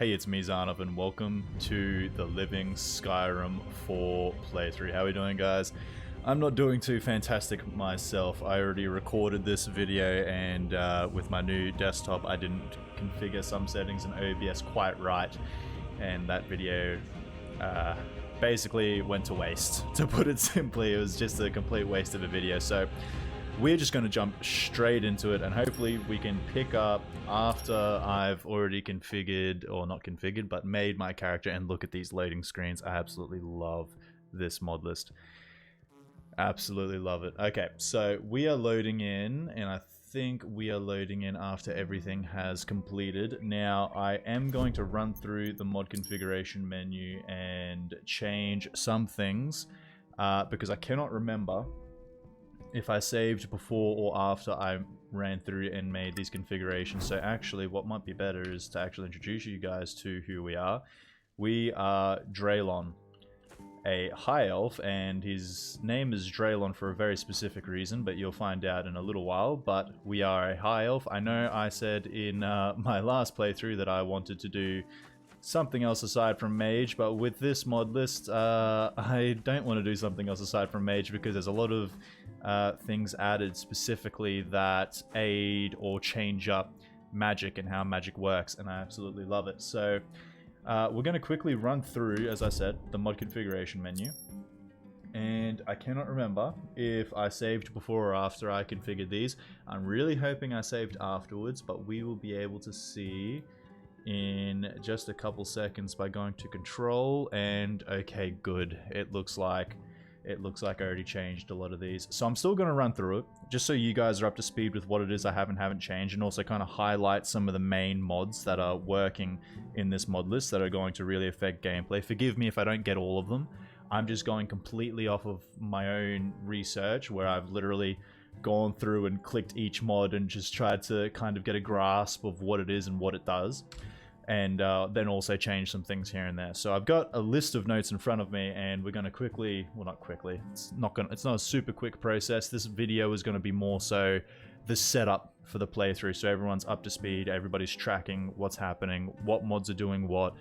Hey, it's me, Zanov, and welcome to the Living Skyrim IV playthrough. How are we doing, guys? I'm not doing too fantastic myself. I already recorded this video, and with my new desktop, I didn't configure some settings in OBS quite right, and that video basically went to waste. To put it simply, it was just a complete waste of a video. So we're just going to jump straight into it, and hopefully we can pick up after I've already configured, or not configured, but made my character, and look at these loading screens. I absolutely love this mod list. Absolutely love it. Okay, so we are loading in, and I think we are loading in after everything has completed. Now, I am going to run through the mod configuration menu and change some things, because I cannot remember if I saved before or after I ran through and made these configurations. So actually, what might be better is to actually introduce you guys to who we are. We are Draylon, a high elf, and his name is Draylon for a very specific reason, but you'll find out in a little while. But we are a high elf. I know I said in my last playthrough that I wanted to do something else aside from mage, but with this mod list, I don't want to do something else aside from mage, because there's a lot of things added specifically that aid or change up magic and how magic works, and I absolutely love it. So we're going to quickly run through, as I said, the mod configuration menu, and I cannot remember if I saved before or after I configured these. I'm really hoping I saved afterwards, but we will be able to see in just a couple seconds by going to control, and okay, good. It looks like I already changed a lot of these. So I'm still going to run through it, just so you guys are up to speed with what it is I haven't changed, and also kind of highlight some of the main mods that are working in this mod list that are going to really affect gameplay. Forgive me if I don't get all of them. I'm just going completely off of my own research, where I've literally gone through and clicked each mod and just tried to kind of get a grasp of what it is and what it does, and then also change some things here and there. So I've got a list of notes in front of me, and we're going to quickly, well, not quickly, it's not a super quick process. This video is going to be more so the setup for the playthrough, so everyone's up to speed, everybody's tracking what's happening, what mods are doing what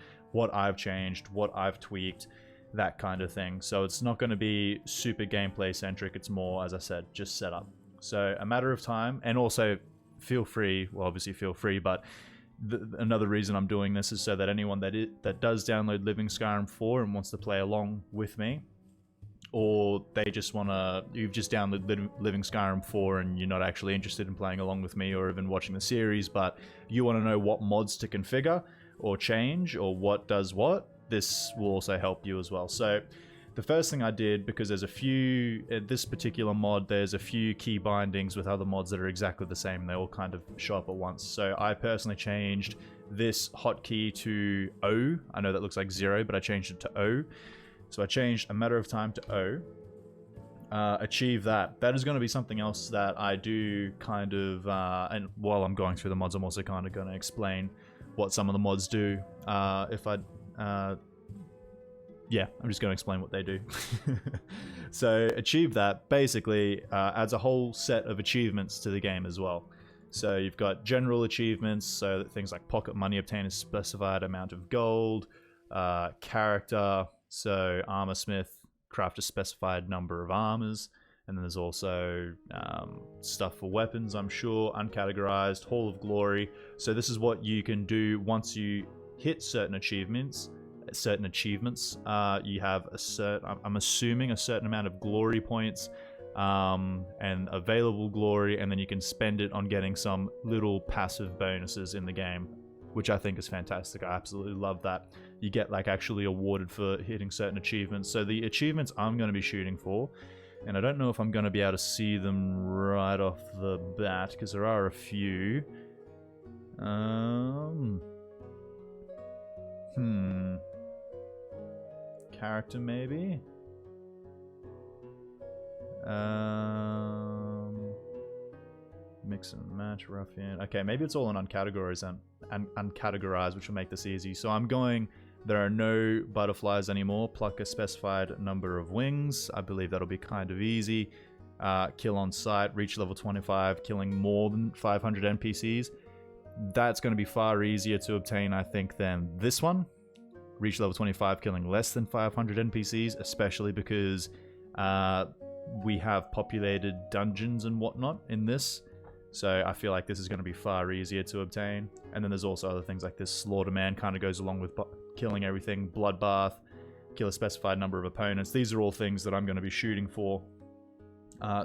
I've changed, what I've tweaked, that kind of thing. So it's not going to be super gameplay centric, it's more, as I said, just setup. So a matter of time, and also feel free, well, obviously feel free, but another reason I'm doing this is so that anyone that does download Living Skyrim 4 and wants to play along with me, or they just you've just downloaded Living Skyrim 4 and you're not actually interested in playing along with me or even watching the series, but you want to know what mods to configure or change or what does what, this will also help you as well. So the first thing I did, because there's a few, this particular mod, there's a few key bindings with other mods that are exactly the same. They all kind of show up at once. So I personally changed this hotkey to O. I know that looks like 0, but I changed it to O. So I changed a matter of time to O. Achieve that. That is going to be something else that I do kind of, and while I'm going through the mods, I'm also kind of going to explain what some of the mods do. Yeah, I'm just going to explain what they do. So achieve that basically adds a whole set of achievements to the game as well. So you've got general achievements, so that things like pocket money, obtain a specified amount of gold, character, so armor smith, craft a specified number of armors, and then there's also stuff for weapons, I'm sure, uncategorized, Hall of Glory. So this is what you can do once you hit certain achievements. You have I'm assuming a certain amount of glory points and available glory, and then you can spend it on getting some little passive bonuses in the game, which I think is fantastic. I absolutely love that. You get like actually awarded for hitting certain achievements. So the achievements I'm going to be shooting for, and I don't know if I'm going to be able to see them right off the bat, because there are a few. Character maybe? Mix and match, ruffian. Okay, maybe it's all in uncategorized, uncategorized, which will make this easy. So I'm going, there are no butterflies anymore. Pluck a specified number of wings. I believe that'll be kind of easy. Kill on sight, reach level 25, killing more than 500 NPCs. That's going to be far easier to obtain, I think, than this one. Reach level 25 killing less than 500 NPCs, especially because we have populated dungeons and whatnot in this. So I feel like this is going to be far easier to obtain. And then there's also other things like this Slaughterman kind of goes along with killing everything. Bloodbath, kill a specified number of opponents. These are all things that I'm going to be shooting for.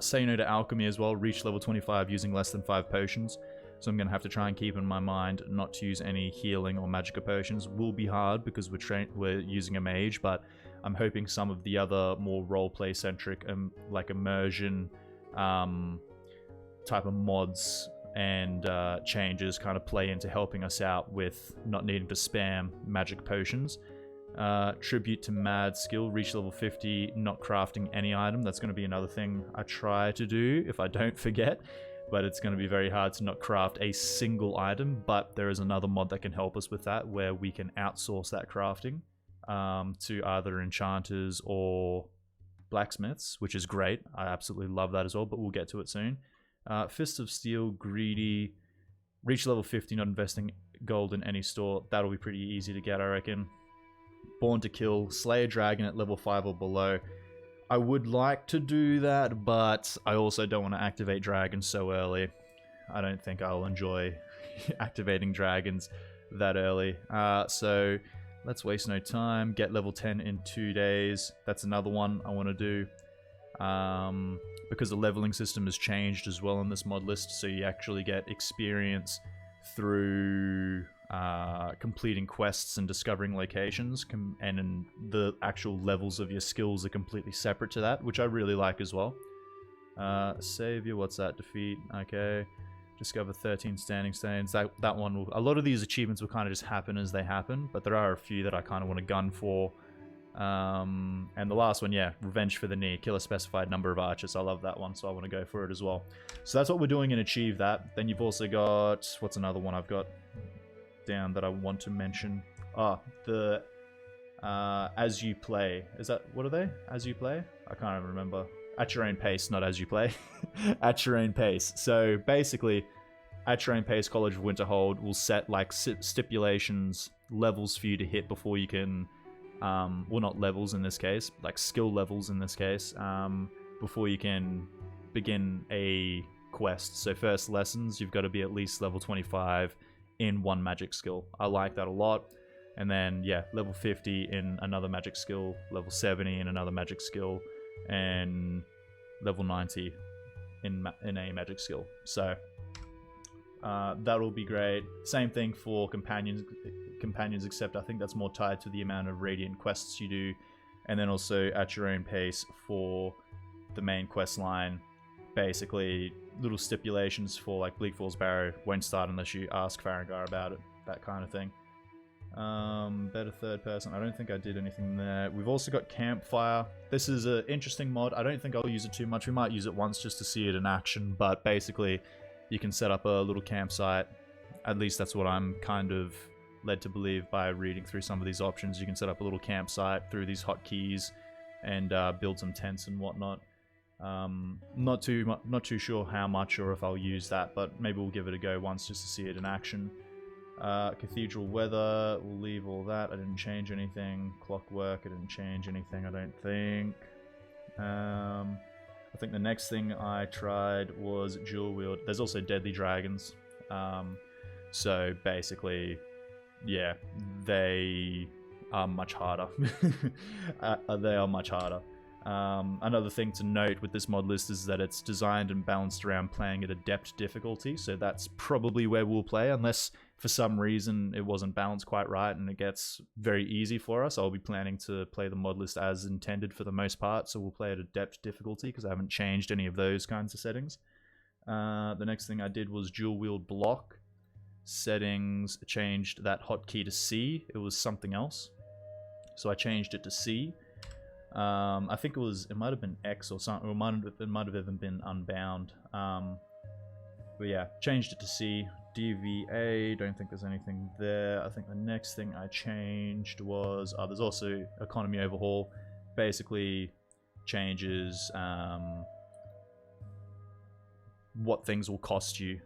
Say no to alchemy as well. Reach level 25 using less than 5 potions. So I'm going to have to try and keep in my mind not to use any healing or magicka potions. Will be hard because we're using a mage, but I'm hoping some of the other more roleplay centric like immersion type of mods and changes kind of play into helping us out with not needing to spam magic potions. Tribute to mad skill, reach level 50, not crafting any item. That's going to be another thing I try to do if I don't forget, but it's going to be very hard to not craft a single item. But there is another mod that can help us with that, where we can outsource that crafting to either enchanters or blacksmiths, which is great. I absolutely love that as well, but we'll get to it soon. Fist of Steel, greedy, reach level 50, not investing gold in any store. That'll be pretty easy to get, I reckon. Born to Kill, slay a dragon at level 5 or below. I would like to do that, but I also don't want to activate dragons so early. I don't think I'll enjoy activating dragons that early. So let's waste no time. Get level 10 in 2 days. That's another one I want to do. Because the leveling system has changed as well in this mod list, so you actually get experience through completing quests and discovering locations, and the actual levels of your skills are completely separate to that, which I really like as well. Savior, what's that? Defeat, okay. Discover 13 standing stones. That one will, a lot of these achievements will kind of just happen as they happen, but there are a few that I kind of want to gun for. And the last one, yeah, Revenge for the Knee. Kill a specified number of archers. I love that one, so I want to go for it as well. So that's what we're doing and achieve that. Then you've also got, what's another one I've got down that I want to mention? The As You Play. Is that, what are they? As You Play? I can't even remember. At your own pace, not as you play. At your own pace. So basically, at your own pace, College of Winterhold will set like stipulations, levels for you to hit before you can, well, not levels in this case, like skill levels in this case, before you can begin a quest. So first lessons, you've got to be at least level 25 in one magic skill. I like that a lot. And then, yeah, level 50 in another magic skill, level 70 in another magic skill, and level 90 in a magic skill. So that'll be great. Same thing for companions, except I think that's more tied to the amount of radiant quests you do. And then also at your own pace for the main quest line. Basically, little stipulations for like Bleak Falls Barrow won't start unless you ask Farengar about it, that kind of thing. Better third person. I don't think I did anything there. We've also got Campfire. This is an interesting mod. I don't think I'll use it too much. We might use it once just to see it in action, but basically you can set up a little campsite. At least that's what I'm kind of led to believe by reading through some of these options. You can set up a little campsite through these hotkeys and build some tents and whatnot. Not too sure how much or if I'll use that, but maybe we'll give it a go once just to see it in action. Cathedral Weather, we'll leave all that. I didn't change anything. Clockwork, I didn't change anything, I don't think. I think the next thing I tried was Dual Wield. There's also Deadly Dragons. So basically, yeah, they are much harder. They are much harder. Another thing to note with this mod list is that it's designed and balanced around playing at adept difficulty, so that's probably where we'll play, unless for some reason it wasn't balanced quite right and it gets very easy for us. I'll be planning to play the mod list as intended for the most part, so we'll play at adept difficulty because I haven't changed any of those kinds of settings. The next thing I did was Dual Wield Block. Settings, changed that hotkey to C. It was something else, so I changed it to C. I think it might have been X or something, or it might have even been Unbound. But yeah, changed it to C. DVA, don't think there's anything there. I think the next thing I changed was, there's also Economy Overhaul. Basically changes what things will cost you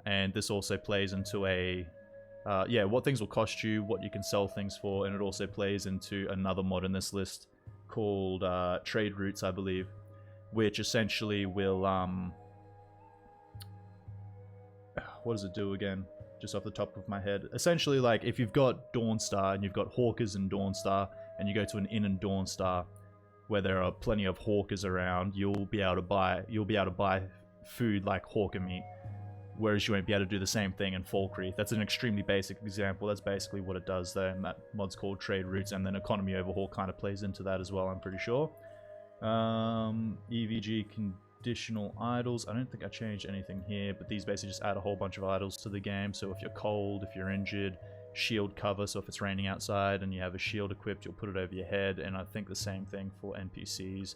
and this also plays into what things will cost you, what you can sell things for, and it also plays into another mod in this list called trade routes, I believe, which essentially will what does it do again? Just off the top of my head. Essentially, like, if you've got Dawnstar and you've got hawkers in Dawnstar, and you go to an inn in Dawnstar where there are plenty of hawkers around, you'll be able to buy food like hawker meat, whereas you won't be able to do the same thing in Falkreath. That's an extremely basic example. That's basically what it does though, and that mod's called Trade Routes, and then Economy Overhaul kind of plays into that as well, I'm pretty sure. EVG conditional idols. I don't think I changed anything here, but these basically just add a whole bunch of idols to the game. So if you're cold, if you're injured, shield cover, so if it's raining outside and you have a shield equipped, you'll put it over your head, and I think the same thing for NPCs.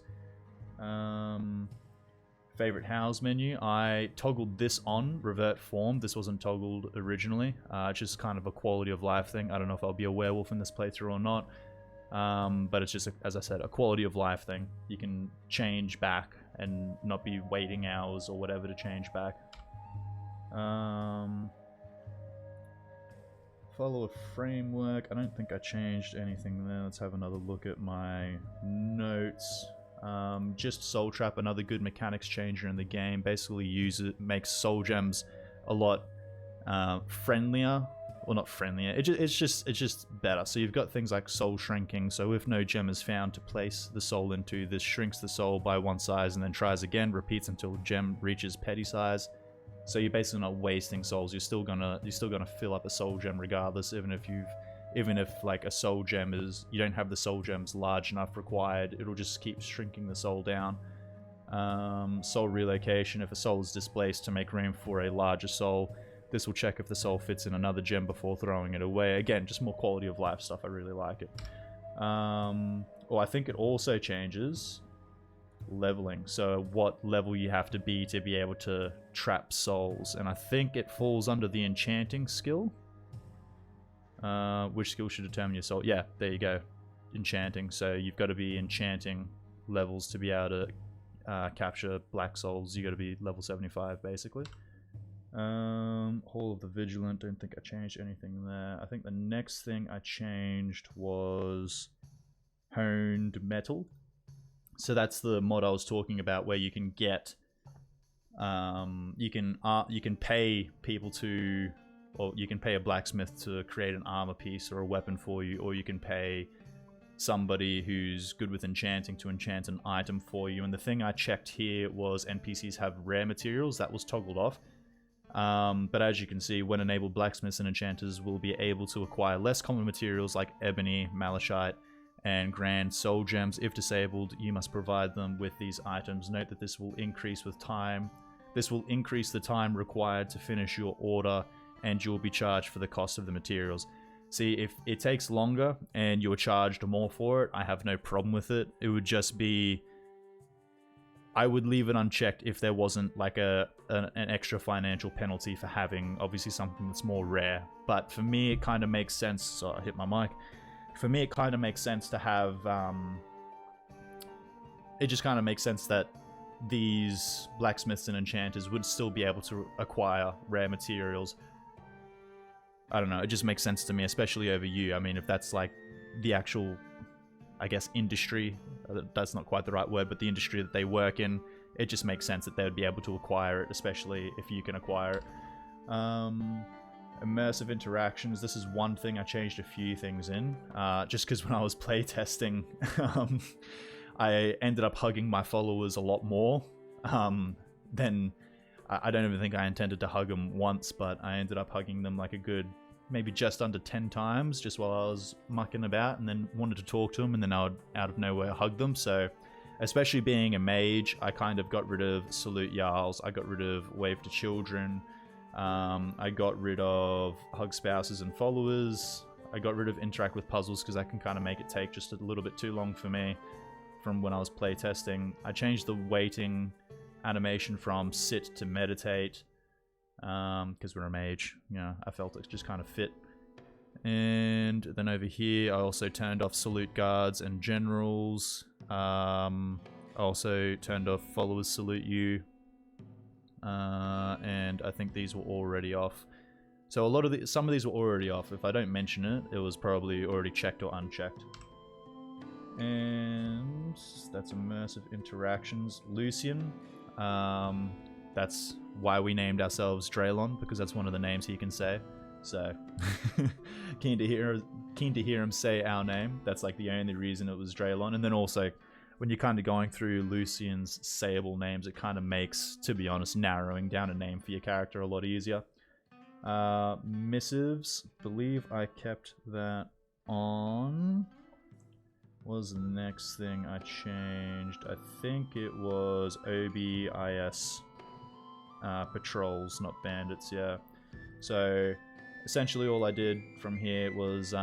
Favorite house menu, I toggled this on revert form. This wasn't toggled originally. It's just kind of a quality of life thing. I don't know if I'll be a werewolf in this playthrough or not, but it's just, as I said, a quality of life thing. You can change back and not be waiting hours or whatever to change back. Follow a framework. I don't think I changed anything there. Let's have another look at my notes. Just Soul Trap, another good mechanics changer in the game. Basically makes soul gems a lot friendlier. Well, not friendlier. It's just better. So you've got things like soul shrinking. So if no gem is found to place the soul into, this shrinks the soul by 1 size and then tries again, repeats until gem reaches petty size. So you're basically not wasting souls. You're still gonna fill up a soul gem regardless, even if like a soul gem is, you don't have the soul gems large enough required, it'll just keep shrinking the soul down. Soul relocation, if a soul is displaced to make room for a larger soul, this will check if the soul fits in another gem before throwing it away. Again, just more quality of life stuff. I really like it. I think it also changes leveling, so what level you have to be able to trap souls, and I think it falls under the enchanting skill. Which skill should determine your soul? Yeah, there you go. Enchanting. So you've got to be enchanting levels to be able to capture black souls. You got to be level 75 basically. Hall of the Vigilant. Don't think I changed anything there. I think the next thing I changed was Honed Metal. So that's the mod I was talking about, where you can get, you can pay people to, or you can pay a blacksmith to create an armor piece or a weapon for you, or you can pay somebody who's good with enchanting to enchant an item for you. And the thing I checked here was NPCs have rare materials. That was toggled off. But as you can see, when enabled, blacksmiths and enchanters will be able to acquire less common materials like ebony, malachite, and grand soul gems. If disabled, you must provide them with these items. Note that this will increase with time. This will increase the time required to finish your order, and you'll be charged for the cost of the materials. See, if it takes longer and you're charged more for it, I have no problem with it. It would just be, I would leave it unchecked if there wasn't like an extra financial penalty for having obviously something that's more rare. But for me, it kind of makes sense. So I hit my mic. For me, it kind of makes sense to have, it just kind of makes sense that these blacksmiths and enchanters would still be able to acquire rare materials. I don't know, it just makes sense to me, especially over you. I mean, if that's like the actual, I guess, industry, that's not quite the right word, but the industry that they work in, it just makes sense that they would be able to acquire it, especially if you can acquire it. Immersive interactions, this is one thing I changed a few things in, just because when I was playtesting, I ended up hugging my followers a lot more than, I don't even think I intended to hug them once, but I ended up hugging them like a good, maybe just under 10 times, just while I was mucking about, and then wanted to talk to them, and then I would, out of nowhere, hug them. So, especially being a mage, I kind of got rid of Salute Jarls, I got rid of Wave to Children, I got rid of Hug Spouses and Followers, I got rid of Interact with Puzzles, because that can kind of make it take just a little bit too long for me from when I was playtesting. I changed the waiting animation from sit to meditate, because we're a mage, you know, I felt it just kind of fit. And then over here, I also turned off salute guards and generals. I also turned off followers salute you, and I think these were already off. So some of these were already off. If I don't mention it, it was probably already checked or unchecked. And that's immersive interactions. Lucian. That's why we named ourselves Draylon, because that's one of the names he can say. So keen to hear him say our name. That's like the only reason it was Draylon. And then also, when you're kind of going through Lucian's sayable names, it kind of makes, to be honest, narrowing down a name for your character a lot easier. Missives, believe I kept that on. What was the next thing I changed? I think it was OBIS patrols, not bandits, yeah. So essentially all I did from here was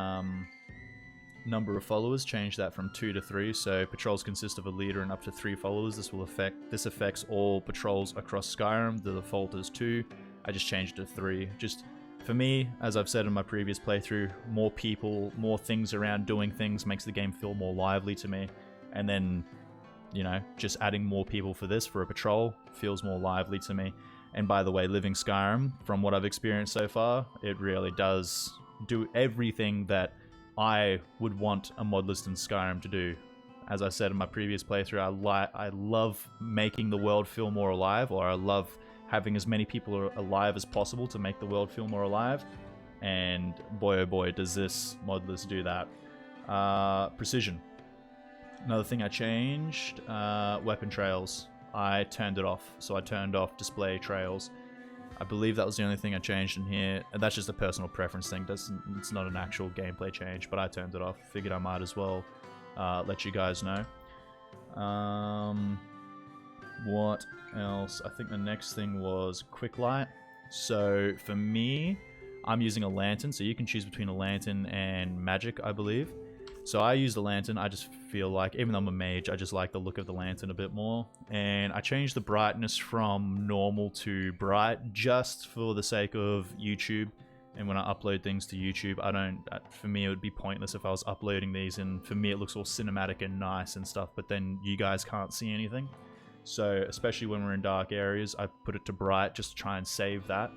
number of followers, change that from 2 to 3. So patrols consist of a leader and up to 3 followers. This affects all patrols across Skyrim. The default is 2. I just changed it to 3. Just for me, as I've said in my previous playthrough, more people, more things around doing things makes the game feel more lively to me. And then, you know, just adding more people for a patrol feels more lively to me. And by the way, Living Skyrim, from what I've experienced so far, it really does do everything that I would want a modlist in Skyrim to do. As I said in my previous playthrough, I love making the world feel more alive, or I love having as many people alive as possible to make the world feel more alive. And boy oh boy, does this modlist do that. Precision. Another thing I changed, weapon trails. I turned it off, so I turned off display trails. I believe that was the only thing I changed in here. And that's just a personal preference thing. It's not an actual gameplay change, but I turned it off. Figured I might as well let you guys know. What else? I think the next thing was quick light. So for me, I'm using a lantern, so you can choose between a lantern and magic, I believe. So I use the lantern. I just feel like, even though I'm a mage, I just like the look of the lantern a bit more. And I changed the brightness from normal to bright just for the sake of YouTube. And when I upload things to YouTube, for me, it would be pointless if I was uploading these. And for me, it looks all cinematic and nice and stuff, but then you guys can't see anything. So especially when we're in dark areas, I put it to bright just to try and save that.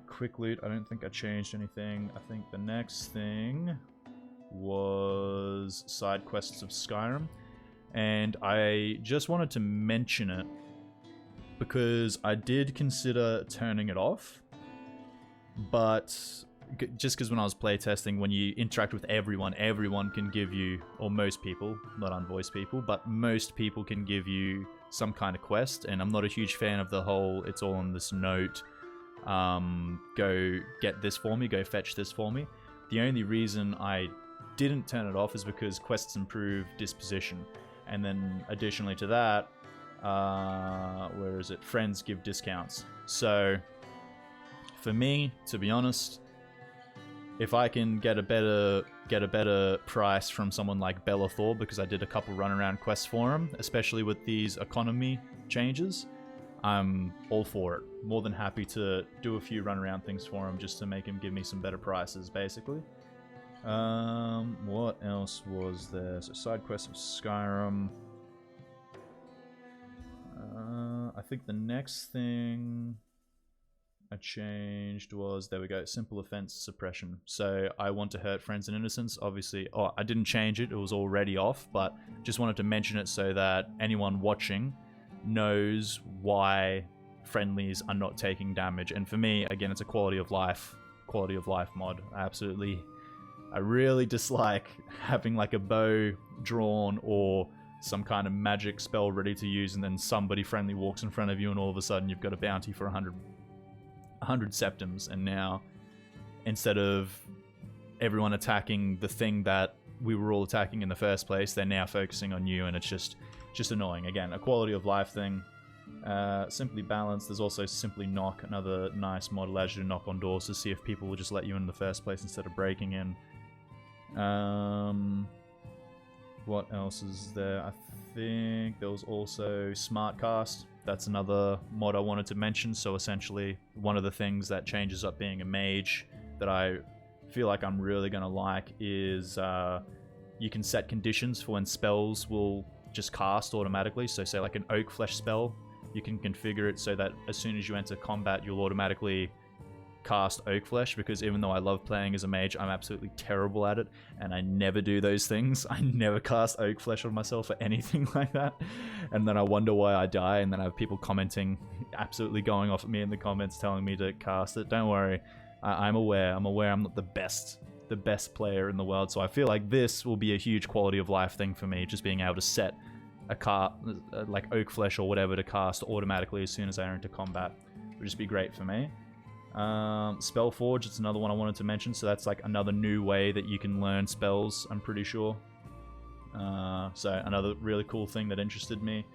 Quick loot, I don't think I changed anything. I think the next thing was side quests of Skyrim, and I just wanted to mention it because I did consider turning it off, but just because when I was playtesting, when you interact with everyone can give you, or most people, not unvoiced people, but most people can give you some kind of quest, and I'm not a huge fan of the whole it's all on this note, go get this for me, go fetch this for me. The only reason I didn't turn it off is because quests improve disposition, and then additionally to that, where is it? Friends give discounts. So for me, to be honest, if I can get a better price from someone like Bellathor, because I did a couple runaround quests for him, especially with these economy changes, I'm all for it. More than happy to do a few runaround things for him just to make him give me some better prices, basically. What else was there? So side quests of Skyrim. I think the next thing I changed was, there we go, simple offense suppression. So I want to hurt friends and innocents, obviously. Oh, I didn't change it, it was already off, but just wanted to mention it so that anyone watching knows why friendlies are not taking damage. And for me, again, it's a quality of life mod. I really dislike having like a bow drawn or some kind of magic spell ready to use, and then somebody friendly walks in front of you and all of a sudden you've got a bounty for 100 septims, and now instead of everyone attacking the thing that we were all attacking in the first place, they're now focusing on you, and it's just annoying. Again, a quality of life thing. Simply balanced. There's also Simply Knock, another nice mod, allows you to knock on doors to see if people will just let you in the first place instead of breaking in. What else is there? I think there was also Smartcast. That's another mod I wanted to mention. So essentially, one of the things that changes up being a mage that I feel like I'm really going to like is you can set conditions for when spells will just cast automatically. So say like an Oak Flesh spell you can configure it so that as soon as you enter combat, you'll automatically cast Oak Flesh, because even though I love playing as a mage, I'm absolutely terrible at it, and I never do those things. I never cast Oak Flesh on myself or anything like that, and then I wonder why I die, and then I have people commenting, absolutely going off at me in the comments, telling me to cast it. Don't worry, I'm aware. I'm not the best player in the world, so I feel like this will be a huge quality of life thing for me, just being able to set a card like Oak Flesh or whatever to cast automatically as soon as I enter into combat. It would just be great for me. Spellforge, it's another one I wanted to mention, so that's like another new way that you can learn spells, I'm pretty sure. So another really cool thing that interested me.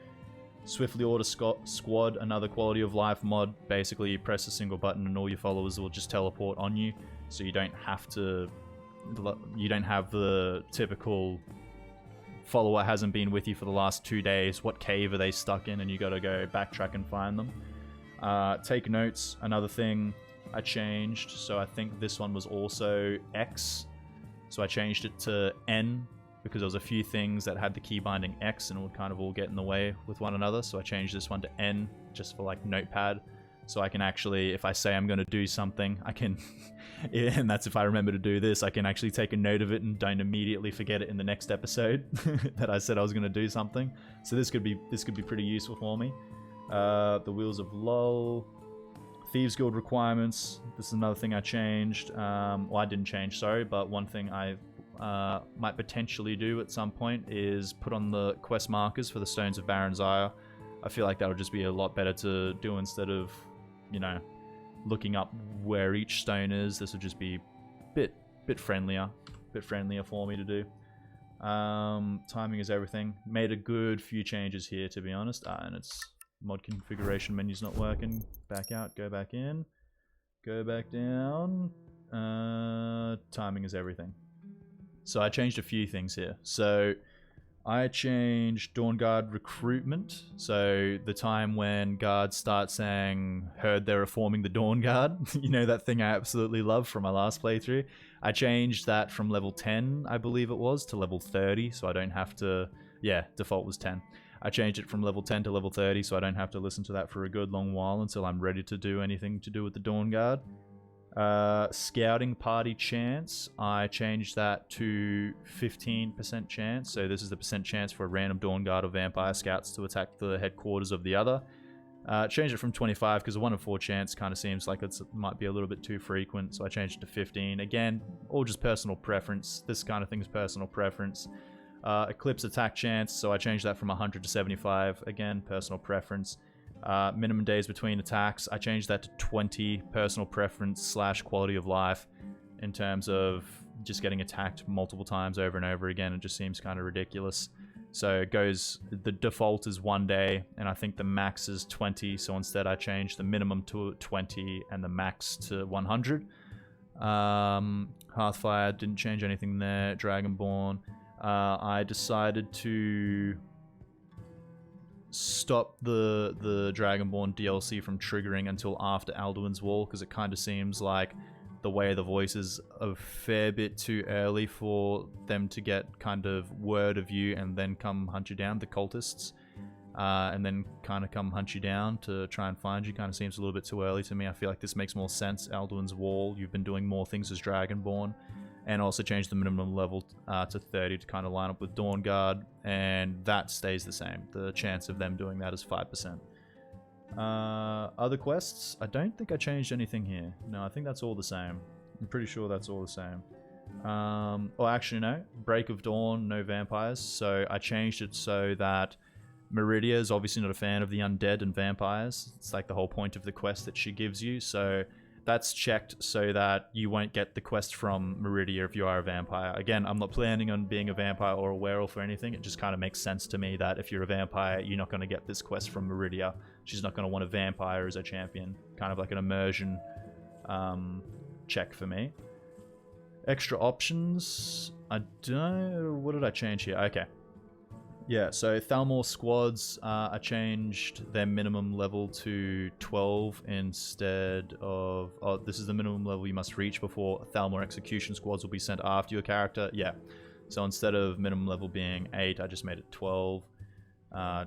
Swiftly Order Squad, another quality of life mod. Basically, you press a single button and all your followers will just teleport on you, so you don't have the typical follower hasn't been with you for the last 2 days, what cave are they stuck in, and you gotta go backtrack and find them. Take notes, another thing I changed, so I think this one was also X, so I changed it to N because there was a few things that had the key binding X and would kind of all get in the way with one another, so I changed this one to N just for like notepad, so I can actually, if I say I'm going to do something, I can, and that's if I remember to do this, I can actually take a note of it and don't immediately forget it in the next episode that I said I was going to do something, so this could be pretty useful for me. The Wheels of Lull, Thieves Guild requirements, this is another thing I changed. Well, I didn't change, sorry, but one thing I might potentially do at some point is put on the quest markers for the Stones of Baron's Ire. I feel like that would just be a lot better to do instead of, you know, looking up where each stone is. This would just be a bit friendlier for me to do. Timing is everything. Made a good few changes here, to be honest, and it's mod configuration menu's not working. Back out, go back in, go back down. Timing is everything. So I changed a few things here. So I changed Dawn Guard recruitment. So the time when guards start saying, heard they're reforming the Dawn Guard, you know, that thing I absolutely love from my last playthrough. I changed that from level 10, I believe it was, to level 30, so I don't have to, yeah, default was 10. I changed it from level 10 to level 30, so I don't have to listen to that for a good long while until I'm ready to do anything to do with the Dawn Guard. Scouting party chance, I changed that to 15% chance, so this is the percent chance for a random Dawn Guard or Vampire Scouts to attack the headquarters of the other. Changed it from 25 because a 1 in 4 chance kind of seems like it might be a little bit too frequent, so I changed it to 15. Again, all just personal preference. This kind of thing is personal preference. Eclipse attack chance, so I changed that from 100 to 75. Again, personal preference. Minimum days between attacks, I changed that to 20. Personal preference / quality of life. In terms of just getting attacked multiple times over and over again, it just seems kind of ridiculous. So it goes, the default is 1 day, and I think the max is 20, so instead I changed the minimum to 20 and the max to 100. Hearthfire, didn't change anything there. Dragonborn, I decided to stop the Dragonborn DLC from triggering until after Alduin's Wall, because it kind of seems like the way the voice is a fair bit too early for them to get kind of word of you and then come hunt you down, the cultists, and then kind of come hunt you down to try and find you. Kind of seems a little bit too early to me. I feel like this makes more sense. Alduin's Wall, you've been doing more things as Dragonborn, and also changed the minimum level to 30 to kind of line up with Dawn Guard, and that stays the same. The chance of them doing that is 5%. Other quests, I don't think I changed anything here. No, I think that's all the same. I'm pretty sure that's all the same. Oh, actually no, Break of Dawn, no vampires, so I changed it so that Meridia is obviously not a fan of the undead and vampires. It's like the whole point of the quest that she gives you, so that's checked so that you won't get the quest from Meridia if you are a vampire. Again, I'm not planning on being a vampire or a werewolf or anything. It just kind of makes sense to me that if you're a vampire, you're not going to get this quest from Meridia. She's not going to want a vampire as a champion. Kind of like an immersion check for me. Extra options. I don't... What did I change here? Okay. Yeah, so Thalmor squads, I changed their minimum level to 12 instead of... Oh, this is the minimum level you must reach before Thalmor execution squads will be sent after your character. Yeah, so instead of minimum level being 8, I just made it 12.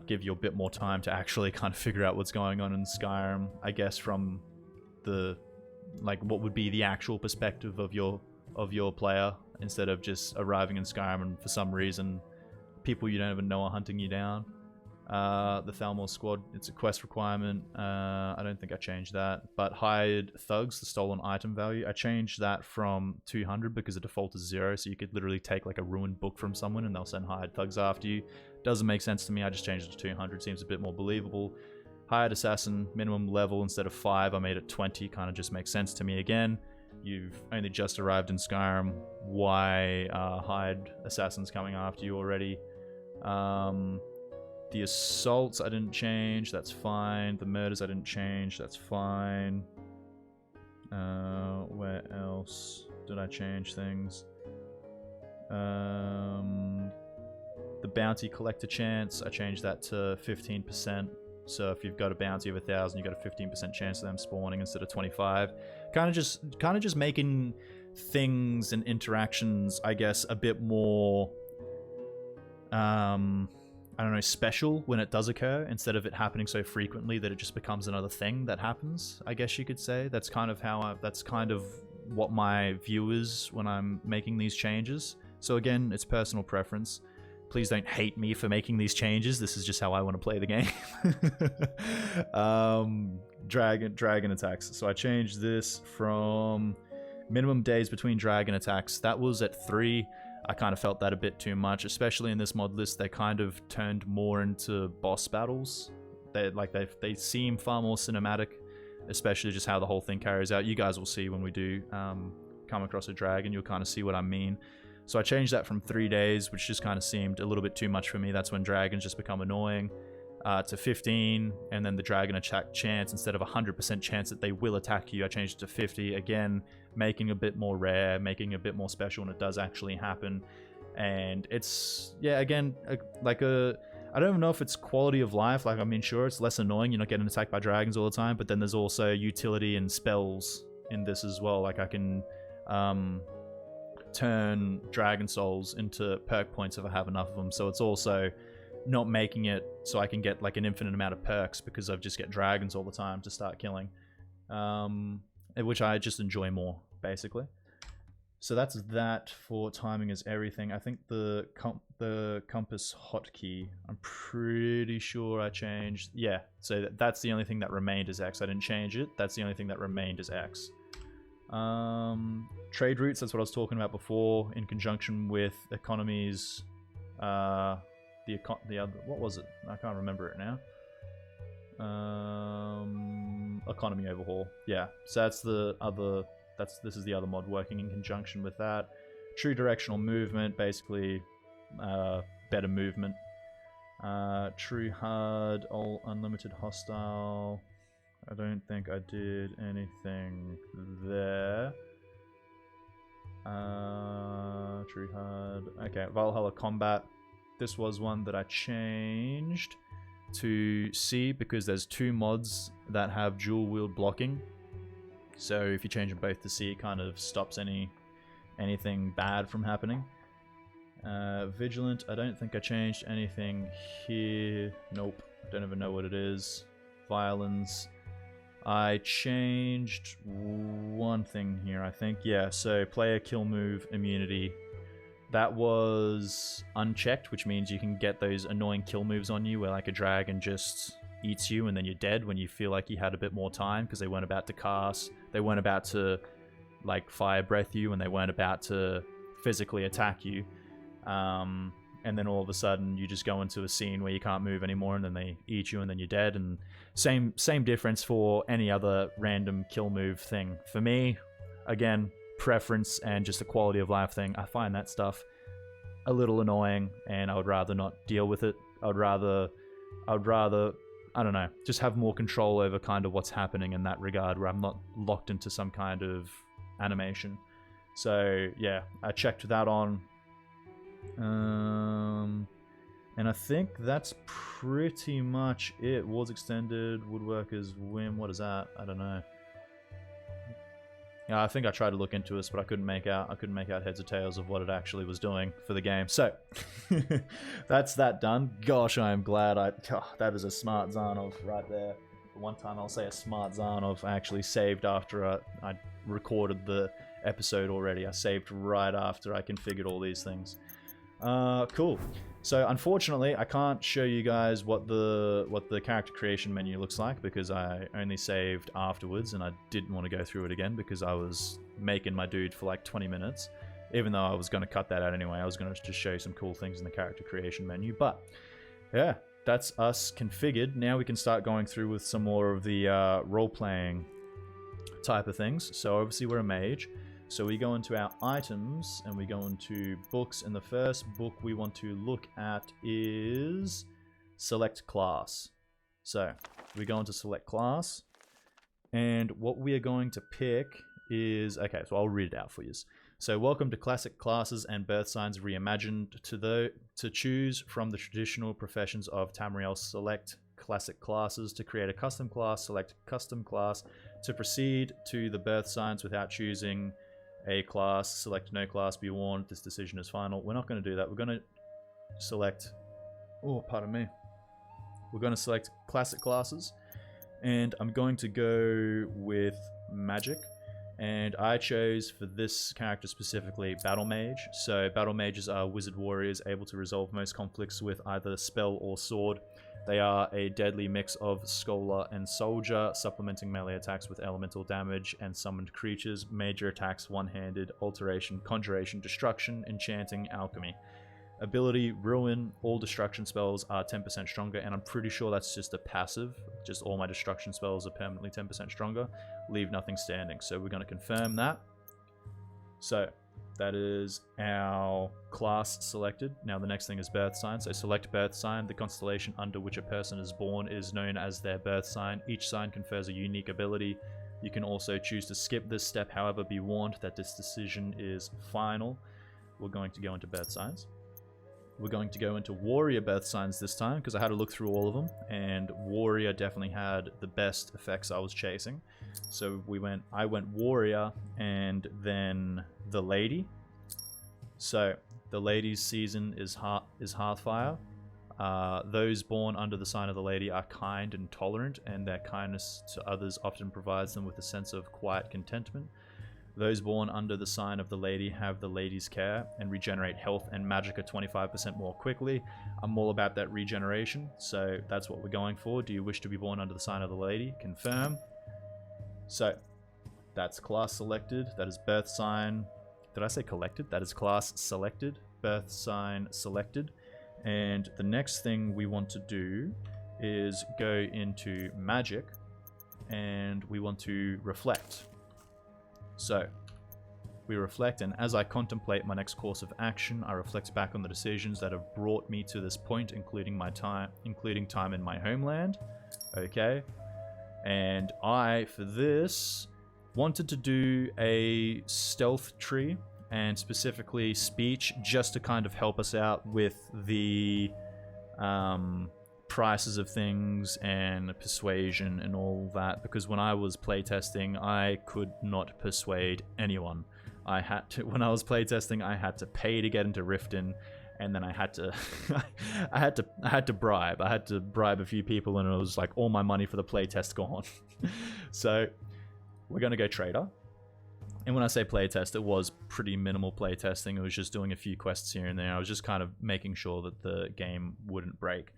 give you a bit more time to actually kind of figure out what's going on in Skyrim, I guess, from the what would be the actual perspective of your player, instead of just arriving in Skyrim and for some reason people you don't even know are hunting you down. The Thalmor squad, it's a quest requirement. I don't think I changed that. But hired thugs, the stolen item value, I changed that from 200 because the default is 0, so you could literally take like a ruined book from someone and they'll send hired thugs after you. Doesn't make sense to me. I just changed it to 200. Seems a bit more believable. Hired assassin, minimum level instead of 5, I made it 20. Kind of just makes sense to me again. You've only just arrived in Skyrim. Why hired assassins coming after you already? The assaults I didn't change, that's fine. The murders I didn't change, that's fine. Where else did I change things? The bounty collector chance, I changed that to 15%. So if you've got a bounty of 1,000, you've got a 15% chance of them spawning instead of 25. Kind of just making things and interactions, I guess, a bit more I don't know, special when it does occur, instead of it happening so frequently that it just becomes another thing that happens, I guess you could say. That's kind of that's kind of what my view is when I'm making these changes. So again, it's personal preference. Please don't hate me for making these changes. This is just how I want to play the game. Dragon attacks. So I changed this from minimum days between dragon attacks. That was at 3. I kind of felt that a bit too much, especially in this mod list. They kind of turned more into boss battles. They seem far more cinematic, especially just how the whole thing carries out. You guys will see when we do come across a dragon. You'll kind of see what I mean. So I changed that from 3 days, which just kind of seemed a little bit too much for me. That's when dragons just become annoying. To 15, and then the dragon attack chance, instead of 100% chance that they will attack you, I changed it to 50. Again, making a bit more rare, making a bit more special when it does actually happen. And it's, yeah, again, I don't even know if it's quality of life. Like, I mean, sure, it's less annoying, you're not getting attacked by dragons all the time, but then there's also utility and spells in this as well. Like, I can turn dragon souls into perk points if I have enough of them, so it's also not making it so I can get like an infinite amount of perks because I just get dragons all the time to start killing, which I just enjoy more, basically. So that's that for timing is everything. I think the compass hotkey, I'm pretty sure I changed. Yeah, so that's the only thing that remained as X. I didn't change it. That's the only thing that remained as X. Trade routes, that's what I was talking about before, in conjunction with economies. The other, what was it? I can't remember it now. Economy overhaul. Yeah, so that's the other. This is the other mod working in conjunction with that. True directional movement, basically, better movement. True hard, all unlimited hostile. I don't think I did anything there. True hard. Okay, Valhalla combat. This was one that I changed to C because there's 2 mods that have dual wield blocking. So if you change them both to C, it kind of stops anything bad from happening. Vigilant, I don't think I changed anything here. Nope, I don't even know what it is. Violence, I changed one thing here, I think. Yeah, so player kill move immunity. That was unchecked, which means you can get those annoying kill moves on you where like a dragon just eats you and then you're dead when you feel like you had a bit more time because they weren't about to cast, they weren't about to like fire breath you, and they weren't about to physically attack you. And then all of a sudden you just go into a scene where you can't move anymore and then they eat you and then you're dead. And same difference for any other random kill move thing. For me, again, preference and just a quality of life thing. I find that stuff a little annoying and I would rather not deal with it. I'd rather, I don't know, just have more control over kind of what's happening in that regard where I'm not locked into some kind of animation. So yeah, I checked that on. And I think that's pretty much it. Wards extended, woodworkers, whim, what is that? I don't know. I think I tried to look into this, but I couldn't make out heads or tails of what it actually was doing for the game. So that's that done. Gosh, I am glad that is a smart Zarnov right there. The one time I'll say a smart Zarnov, I actually saved after I recorded the episode already. I saved right after I configured all these things. Cool. So unfortunately, I can't show you guys what the character creation menu looks like because I only saved afterwards, and I didn't want to go through it again because I was making my dude for like 20 minutes. Even though I was going to cut that out anyway, I was going to just show you some cool things in the character creation menu. But yeah, that's us configured. Now we can start going through with some more of the role-playing type of things. So obviously we're a mage. So we go into our items and we go into books, and the first book we want to look at is select class. So we go into select class, and what we are going to pick is, okay, so I'll read it out for you. So welcome to Classic Classes and Birth Signs Reimagined. To choose from the traditional professions of Tamriel, select classic classes. To create a custom class, select custom class. To proceed to the birth signs without choosing a class, select no class. Be warned, this decision is final. We're not going to do that. We're going to select, pardon me. We're going to select classic classes, and I'm going to go with magic. And I chose for this character specifically Battle Mage. So Battle Mages are wizard warriors able to resolve most conflicts with either spell or sword. They are a deadly mix of scholar and soldier, supplementing melee attacks with elemental damage and summoned creatures, major attacks one-handed, alteration, conjuration, destruction, enchanting, alchemy. Ability, ruin, all destruction spells are 10% stronger, and I'm pretty sure that's just a passive. Just all my destruction spells are permanently 10% stronger. Leave nothing standing. So we're going to confirm that. So that is our class selected. Now the next thing is birth sign. So select birth sign. The constellation under which a person is born is known as their birth sign. Each sign confers a unique ability. You can also choose to skip this step. However, be warned that this decision is final. We're going to go into birth signs. We're going to go into warrior birth signs this time because I had to look through all of them, and warrior definitely had the best effects I was chasing. So I went warrior and then the lady. So the lady's season is Hearthfire. Those born under the sign of the lady are kind and tolerant, and their kindness to others often provides them with a sense of quiet contentment. Those born under the sign of the lady have the lady's care and regenerate health and magicka 25% more quickly. I'm all about that regeneration, so that's what we're going for. Do you wish to be born under the sign of the lady? Confirm. So that's class selected. That is birth sign. Did I say collected? That is class selected. Birth sign selected. And the next thing we want to do is go into magic, and we want to reflect. So we reflect, and as I contemplate my next course of action, I reflect back on the decisions that have brought me to this point, including time in my homeland. Okay. And I, for this, wanted to do a stealth tree, and specifically speech, just to kind of help us out with the prices of things and persuasion and all that, because when I was playtesting, I could not persuade anyone. When I was playtesting, I had to pay to get into Riften, and then I had to I had to bribe a few people, and it was like all my money for the playtest gone. So we're gonna go trader. And when I say playtest, it was pretty minimal playtesting. It was just doing a few quests here and there. I was just kind of making sure that the game wouldn't break.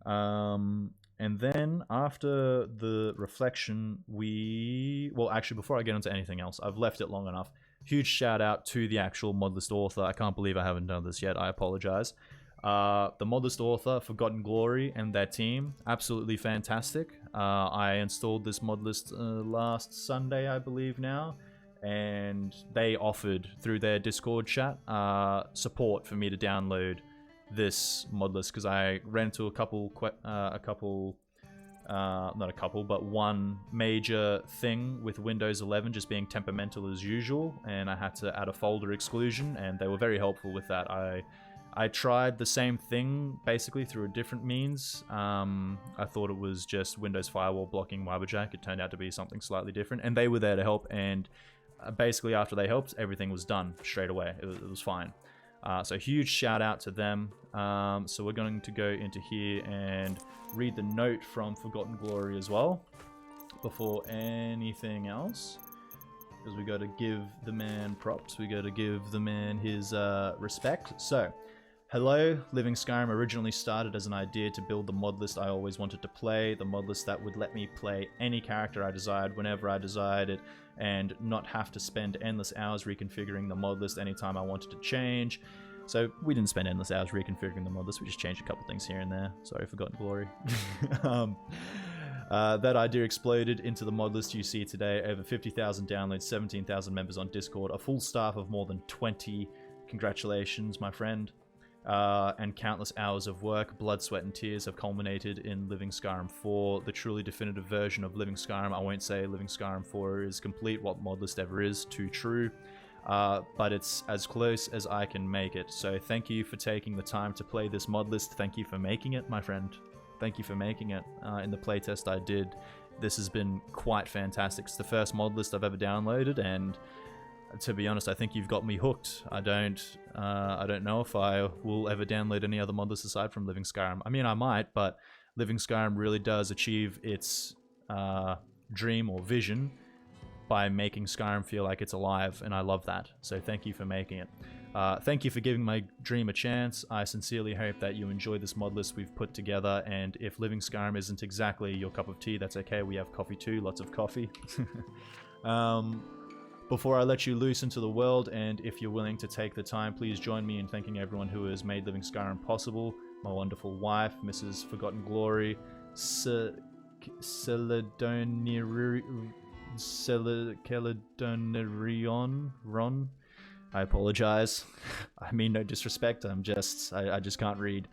And then after the reflection, actually, before I get into anything else, I've left it long enough. Huge shout out to the actual Modlist author. I can't believe I haven't done this yet. I apologize. The Modlist author, Forgotten Glory, and their team, absolutely fantastic. I installed this Modlist last Sunday, I believe now, and they offered through their Discord chat support for me to download this Modlist, because I ran into one major thing with Windows 11 just being temperamental as usual, and I had to add a folder exclusion, and they were very helpful with that. I tried the same thing basically through a different means. I thought it was just Windows Firewall blocking Wabbajack. It turned out to be something slightly different, and they were there to help, and basically after they helped, everything was done straight away. It was fine. So huge shout out to them. So we're going to go into here and read the note from Forgotten Glory as well before anything else, because we got to give the man props. We got to give the man his respect. So, hello, Living Skyrim originally started as an idea to build the mod list I always wanted to play, the mod list that would let me play any character I desired whenever I desired it, and not have to spend endless hours reconfiguring the mod list anytime I wanted to change. So we didn't spend endless hours reconfiguring the mod list, we just changed a couple things here and there. Sorry, Forgotten Glory. That idea exploded into the mod list you see today. Over 50,000 downloads, 17,000 members on Discord, a full staff of more than 20. Congratulations, my friend. And countless hours of work, blood, sweat, and tears have culminated in Living Skyrim IV, the truly definitive version of Living Skyrim. I won't say Living Skyrim IV is complete, what modlist ever is, too true. But it's as close as I can make it. So thank you for taking the time to play this mod list. Thank you for making it, my friend. Thank you for making it. In the playtest I did, this has been quite fantastic. It's the first mod list I've ever downloaded, and to be honest, I think you've got me hooked. I don't know if I will ever download any other mod list aside from Living Skyrim. I mean, I might, but Living Skyrim really does achieve its dream or vision by making Skyrim feel like it's alive, and I love that. So thank you for making it. Thank you for giving my dream a chance. I sincerely hope that you enjoy this mod list we've put together, and if Living Skyrim isn't exactly your cup of tea, that's okay. We have coffee too, lots of coffee. Before I let you loose into the world, and if you're willing to take the time, please join me in thanking everyone who has made Living Skyrim possible. My wonderful wife, Mrs. Forgotten Glory, Celadonirion, Ron. I apologize. I mean no disrespect. I just can't read.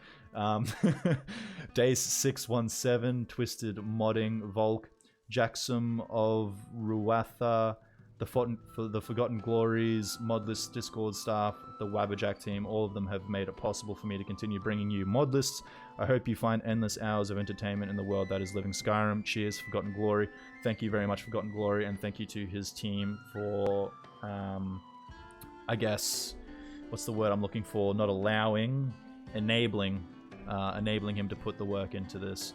Days 617, Twisted Modding, Volk, Jackson of Ruatha, the Forgotten Glories, Modlist Discord staff, the Wabbajack team, all of them have made it possible for me to continue bringing you mod lists. I hope you find endless hours of entertainment in the world that is Living Skyrim. Cheers, Forgotten Glory. Thank you very much, Forgotten Glory, and thank you to his team for, I guess, what's the word I'm looking for? Not allowing, enabling him to put the work into this.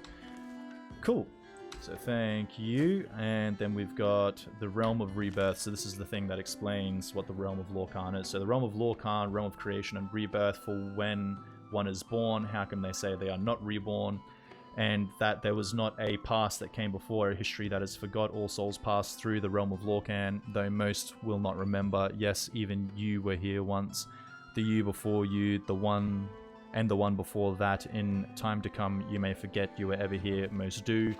Cool. So thank you, and then we've got the Realm of Rebirth. So this is the thing that explains what the Realm of Lorkhan is. So the Realm of Lorkhan, Realm of Creation and Rebirth, for when one is born, how can they say they are not reborn? And that there was not a past that came before, a history that has forgot. All souls passed through the Realm of Lorkhan, though most will not remember. Yes, even you were here once. The you before you, the one and the one before that. In time to come, you may forget you were ever here. Most do.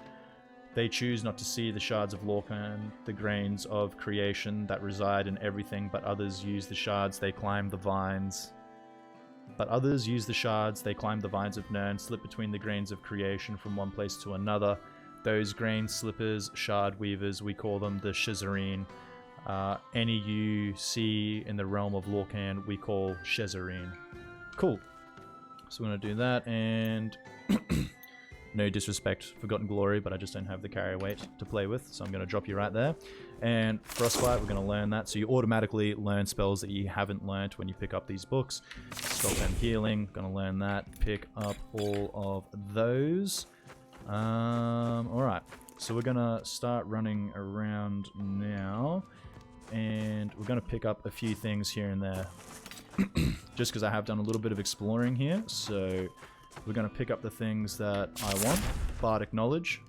They choose not to see the shards of Lorkhan, the grains of creation that reside in everything, but others use the shards, they climb the vines. But others use the shards, they climb the vines of Nirn, slip between the grains of creation from one place to another. Those grain slippers, shard weavers, we call them the Shezareen. Any you see in the realm of Lorkhan, we call Shezareen. Cool. So we're going to do that, and no disrespect, Forgotten Glory, but I just don't have the carry weight to play with, so I'm going to drop you right there. And Frostbite, we're going to learn that. So you automatically learn spells that you haven't learned when you pick up these books. Spellbound Healing, going to learn that. Pick up all of those. Alright, so we're going to start running around now, and we're going to pick up a few things here and there. Just because I have done a little bit of exploring here, so we're going to pick up the things that I want. Bardic Knowledge.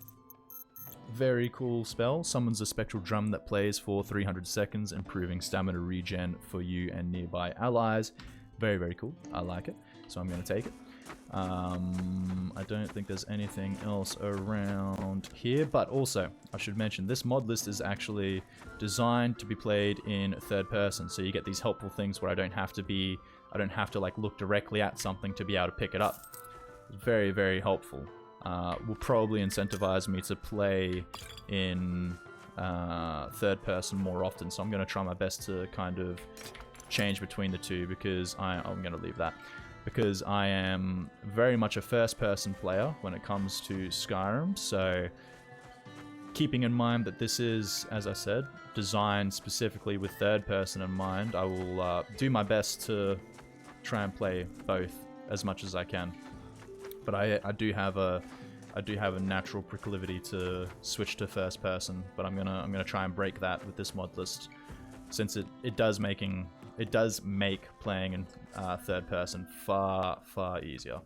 Very cool spell. Summons a spectral drum that plays for 300 seconds, improving stamina regen for you and nearby allies. Very, very cool. I like it. So I'm going to take it. I don't think there's anything else around here, but also I should mention this mod list is actually designed to be played in third person, so you get these helpful things where I don't have to like look directly at something to be able to pick it up. Very, very helpful. Will probably incentivize me to play in third person more often, so I'm going to try my best to kind of change between the two, because I'm going to leave that. Because I am very much a first-person player when it comes to Skyrim, so keeping in mind that this is, as I said, designed specifically with third person in mind, I will do my best to try and play both as much as I can. But I do have a natural proclivity to switch to first person, but I'm gonna try and break that with this mod list, since it does make playing in third person far easier.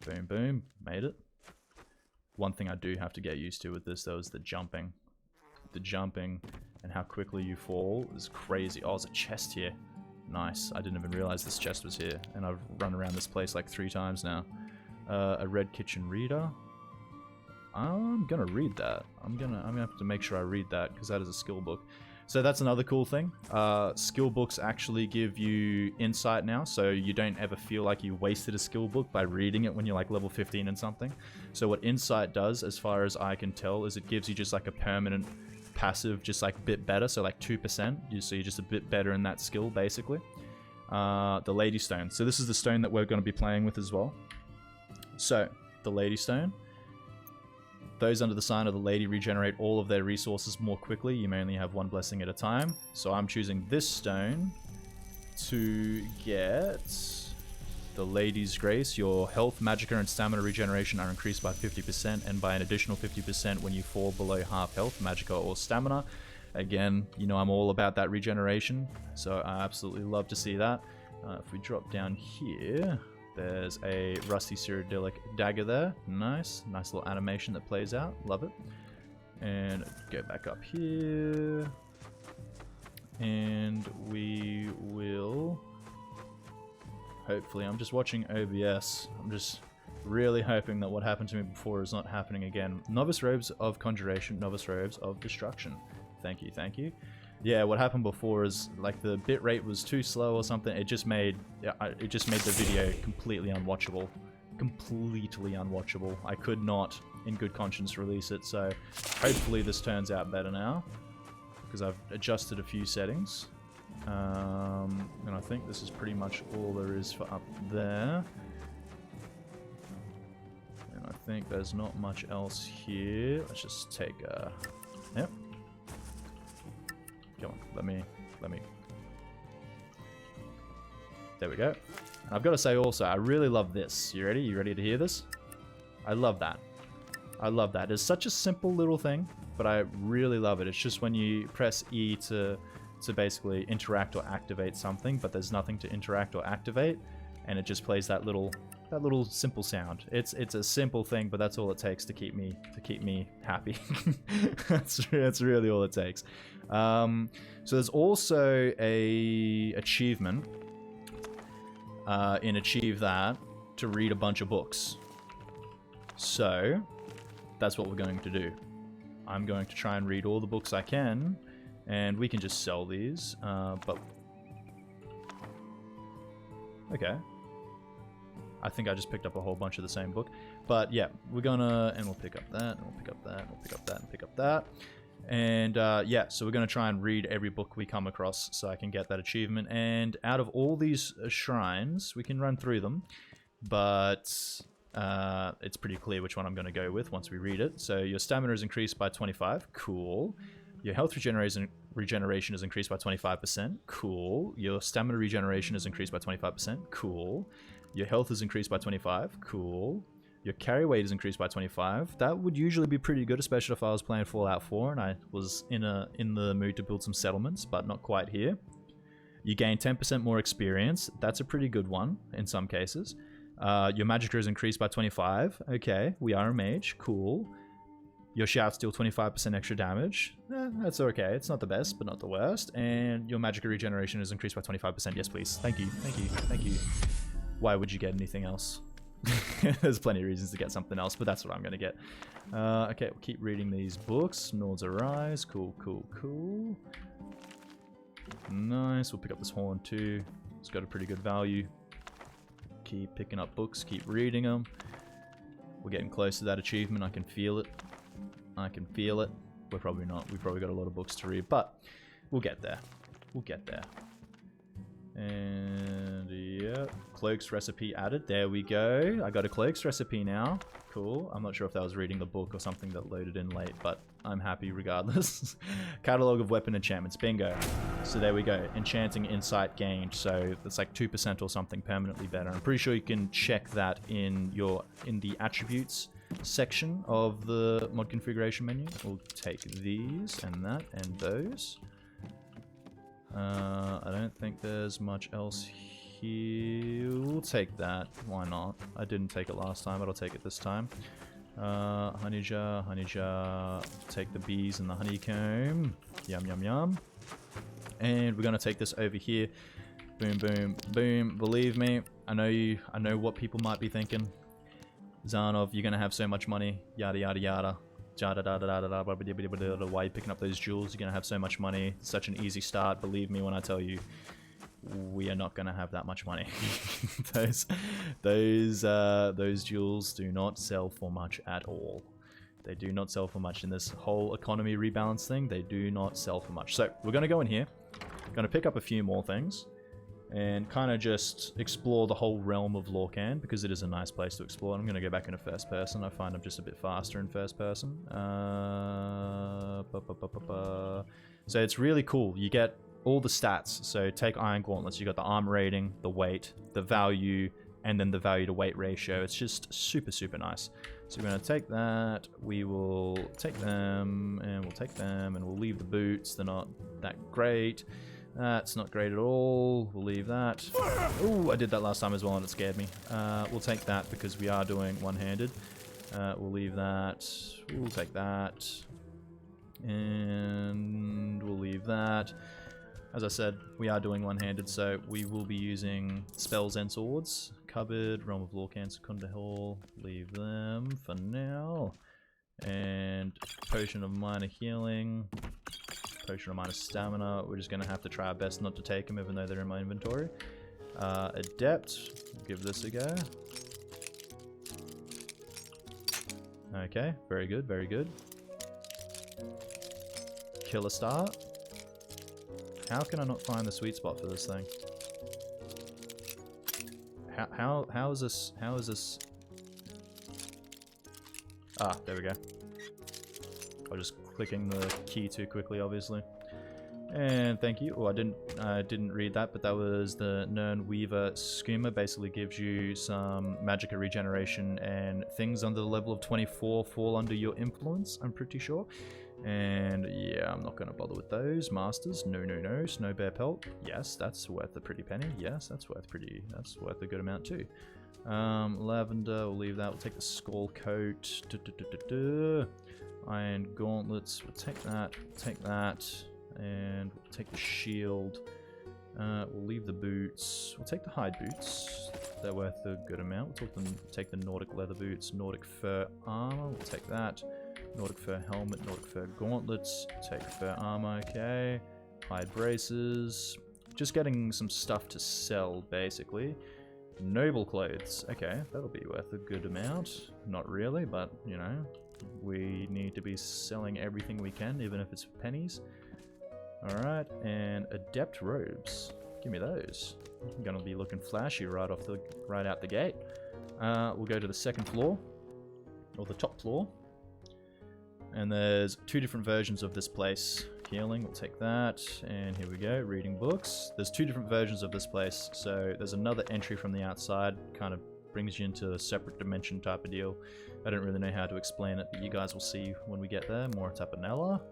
Boom boom, made it. One thing I do have to get used to with this though is the jumping. The jumping and how quickly you fall is crazy. Oh, there's a chest here. Nice. I didn't even realize this chest was here, and I've run around this place like 3 times now. A red kitchen reader. I'm gonna read that. I'm gonna have to make sure I read that because that is a skill book. So that's another cool thing. Skill books actually give you insight now, so you don't ever feel like you wasted a skill book by reading it when you're like level 15 and something. So what insight does, as far as I can tell, is it gives you just like a permanent passive, just like a bit better, so like 2%. So you're just a bit better in that skill, basically. The Lady Stone. So this is the stone that we're going to be playing with as well. So, the Lady Stone. Those under the sign of the Lady regenerate all of their resources more quickly. You may only have 1 blessing at a time. So I'm choosing this stone to get the Lady's Grace. Your health, magicka, and stamina regeneration are increased by 50% and by an additional 50% when you fall below half health, magicka, or stamina. Again, you know I'm all about that regeneration, so I absolutely love to see that. If we drop down here, there's a rusty cyrodiilic dagger there. Nice little animation that plays out. Love it. And go back up here. And we will... Hopefully, I'm just watching OBS. I'm just really hoping that what happened to me before is not happening again. Novice Robes of Conjuration, Novice Robes of Destruction. Thank you, thank you. Yeah, what happened before is like the bitrate was too slow or something. It just made the video completely unwatchable. Completely unwatchable. I could not, in good conscience, release it. So hopefully this turns out better now, because I've adjusted a few settings. And I think this is pretty much all there is for up there. And I think there's not much else here. Let's just take a... Yep. Come on, let me... There we go. And I've got to say also, I really love this. You ready? You ready to hear this? I love that. I love that. It's such a simple little thing, but I really love it. It's just when you press E to basically interact or activate something, but there's nothing to interact or activate, and it just plays that little simple sound. It's a simple thing, but that's all it takes to keep me happy. that's really all it takes. So there's also a achievement in Achieve That to read a bunch of books. So that's what we're going to do. I'm going to try and read all the books I can, and we can just sell these, but... Okay. I think I just picked up a whole bunch of the same book. But yeah, we're gonna... And we'll pick up that, and we'll pick up that, and we'll pick up that, and pick up that. And yeah, so we're gonna try and read every book we come across so I can get that achievement. And out of all these shrines, we can run through them. But... it's pretty clear which one I'm going to go with once we read it. So your stamina is increased by 25. Cool. Your health regeneration is increased by 25%. Cool. Your stamina regeneration is increased by 25%. Cool. Your health is increased by 25. Cool. Your carry weight is increased by 25. That would usually be pretty good, especially if I was playing Fallout 4 and I was in the mood to build some settlements, but not quite here. You gain 10% more experience. That's a pretty good one in some cases. Your magicka is increased by 25. Okay, we are a mage. Cool. Your shout deal 25% extra damage. That's okay. It's not the best, but not the worst. And your magicka regeneration is increased by 25%. Yes, please. Thank you. Thank you. Thank you. Why would you get anything else? There's plenty of reasons to get something else, but that's what I'm going to get. Okay, we'll keep reading these books. Nords Arise. Cool, cool, cool. Nice. We'll pick up this horn too. It's got a pretty good value. Keep picking up books, keep reading them. We're getting close to that achievement. I can feel it. I can feel it. We're probably not. We've probably got a lot of books to read, but we'll get there. We'll get there. And yeah, Cloak's recipe added. There we go. I got a Cloak's recipe now. Cool. I'm not sure if that was reading the book or something that loaded in late, but I'm happy regardless. Catalog of weapon enchantments, bingo. So there we go, enchanting insight gained, so that's like 2% or something permanently better. I'm pretty sure you can check that in the attributes section of the mod configuration menu. We'll take these and that and those. I don't think there's much else here. We'll take that. Why not? I didn't take it last time, but I'll take it this time. Honey jar, honey jar. Take the bees and the honeycomb. Yum, yum, yum. And we're gonna take this over here. Boom, boom, boom. Believe me, I know what people might be thinking. Zarnov, you're gonna have so much money. Yada, yada, yada. Why are you picking up those jewels? You're gonna have so much money. Such an easy start. Believe me when I tell you, we are not gonna have that much money. those jewels do not sell for much at all. They do not sell for much in this whole economy rebalance thing. They do not sell for much. So we're gonna go in here. Gonna pick up a few more things and kind of just explore the whole realm of Lorcan, because it is a nice place to explore. I'm going to go back into first person. I find I'm just a bit faster in first person. So it's really cool. You get all the stats. So take Iron Gauntlets. You got the armor rating, the weight, the value, and then the value to weight ratio. It's just super, super nice. So we're going to take that. We will take them, and we'll take them, and we'll leave the boots. They're not that great. That's not great at all. We'll leave that. Oh, I did that last time as well and it scared me. We'll take that because we are doing one-handed. We'll leave that. We'll take that. And we'll leave that. As I said, we are doing one-handed, so we will be using spells and swords. Cupboard, Realm of Lorcan, Secunda Hall. Leave them for now. And Potion of Minor Healing. Potion of Minor Stamina. We're just going to have to try our best not to take them, even though they're in my inventory. Adept. Give this a go. Okay, very good, very good. Killer Star. How can I not find the sweet spot for this thing? How is this? How is this? Ah, there we go. I was just clicking the key too quickly, obviously. And thank you. Oh, I didn't read that, but that was the Nern Weaver Skooma. Basically gives you some Magicka regeneration, and things under the level of 24 fall under your influence, I'm pretty sure. And yeah, I'm not going to bother with those. Masters, no, no, no. Snow Bear Pelt, yes, that's worth a pretty penny. Yes, that's worth a good amount too. Lavender, we'll leave that. We'll take the Skull Coat. Iron Gauntlets, we'll take that, and we'll take the shield. We'll leave the boots. We'll take the hide boots. They're worth a good amount. We'll take the Nordic leather boots, Nordic fur armor. We'll take that. Nordic fur helmet, Nordic fur gauntlets. Take fur armor, okay. Hide braces. Just getting some stuff to sell, basically. Noble clothes. Okay, that'll be worth a good amount. Not really, but, you know, we need to be selling everything we can, even if it's pennies. Alright, and adept robes. Give me those. I'm gonna be looking flashy right out the gate. We'll go to the second floor, or the top floor. And there's two different versions of this place. Healing, we'll take that. And here we go, reading books. There's two different versions of this place. So there's another entry from the outside, kind of brings you into a separate dimension type of deal. I don't really know how to explain it, but you guys will see when we get there. More Tapanella.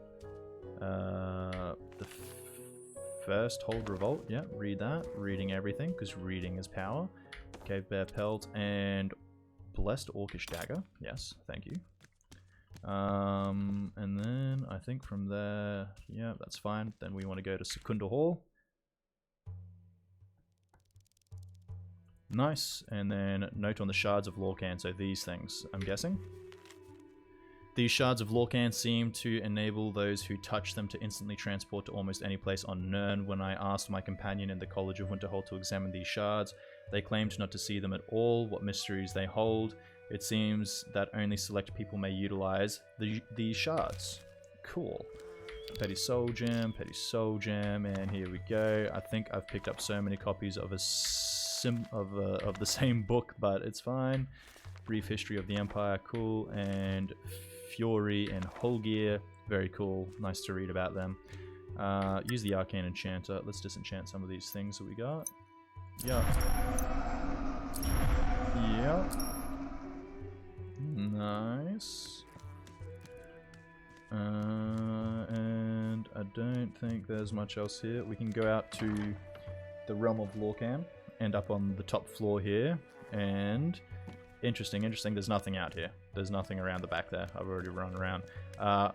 The first Hold Revolt, yeah, read that. Reading everything, because reading is power. Cave Bear Pelt and Blessed Orcish Dagger. Yes, thank you. And then I think from there, yeah, that's fine. Then we want to go to Secunda Hall. Nice. And then note on the Shards of Lorcan, so these things, I'm guessing. These Shards of Lorcan seem to enable those who touch them to instantly transport to almost any place on Nern. When I asked my companion in the College of Winterhold to examine these shards, they claimed not to see them at all. What mysteries they hold. It seems that only select people may utilize these shards. Cool. Petty Soul Gem, and here we go. I think I've picked up so many copies of of the same book, but it's fine. Brief History of the Empire, cool, and Fury and Holgear. Very cool. Nice to read about them. Use the Arcane Enchanter. Let's disenchant some of these things that we got. Yep. Yep. Nice. And I don't think there's much else here. We can go out to the Realm of Lorcan, end up on the top floor here, and interesting, there's nothing out here. There's nothing around the back there. I've already run around.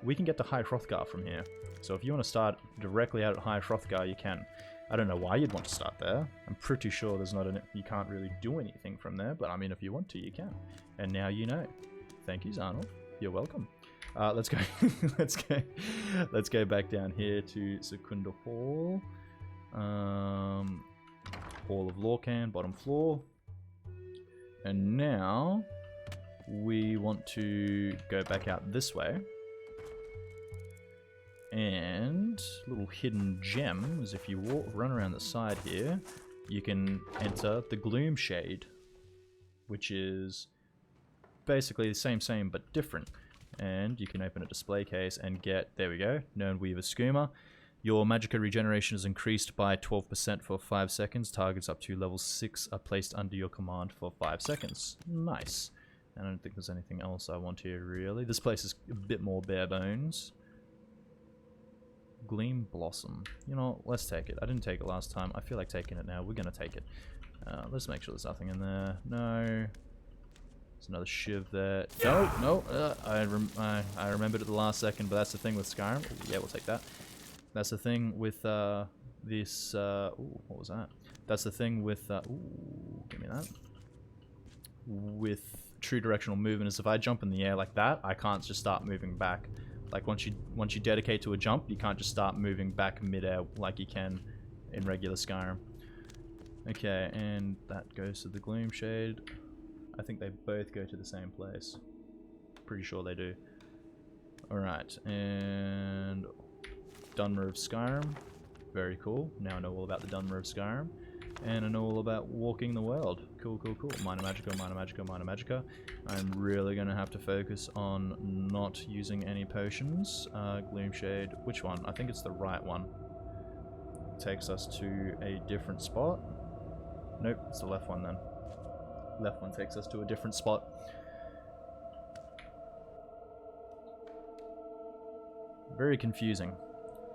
We can get to High Hrothgar from here. So if you want to start directly out at High Hrothgar, you can. I don't know why you'd want to start there. I'm pretty sure there's not you can't really do anything from there, but I mean, if you want to, you can. And now you know. Thank you, Zarnov. You're welcome. Let's go. Let's go back down here to Secunda Hall. Hall of Lorcan, bottom floor. And now we want to go back out this way. And little hidden gem is if you run around the side here, you can enter the Gloom Shade, which is basically the same but different. And you can open a display case and get, there we go, Known Weaver Skooma. Your Magicka regeneration is increased by 12% for 5 seconds. Targets up to level 6 are placed under your command for 5 seconds. Nice. I don't think there's anything else I want here, really. This place is a bit more bare bones. Gleam Blossom. You know, let's take it. I didn't take it last time. I feel like taking it now. We're going to take it. Let's make sure there's nothing in there. No. There's another shiv there. No. I remembered at the last second, but that's the thing with Skyrim. Ooh, yeah, we'll take that. That's the thing with this... ooh, what was that? That's the thing with... ooh, give me that. With true directional movement is if I jump in the air like that, I can't just start moving back. Like once you dedicate to a jump, you can't just start moving back mid-air like you can in regular Skyrim. Okay, and that goes to the Gloom Shade. I think they both go to the same place. Pretty sure they do. Alright, and Dunmer of Skyrim. Very cool. Now I know all about the Dunmer of Skyrim. And I know all about walking the world. Cool. Minor Magicka. I'm really going to have to focus on not using any potions. Gloom Shade. Which one? I think it's the right one. Takes us to a different spot. Nope, it's the left one then. Left one takes us to a different spot. Very confusing.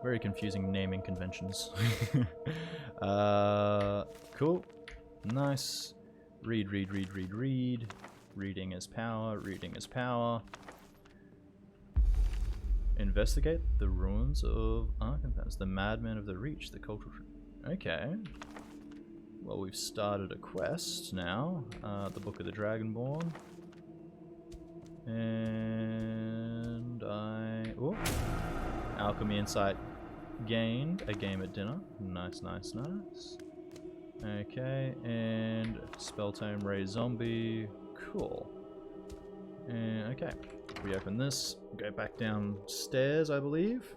Very confusing naming conventions. Cool. Nice. Read. Reading is power. Investigate the ruins of Arkansas. The Madman of the Reach. The cultural... Okay. Well, we've started a quest now. The Book of the Dragonborn. And oh! Alchemy Insight gained. A game at dinner. Nice. Okay, and Spell Tome Raise Zombie. Cool. And okay, we open this, go back downstairs, I believe.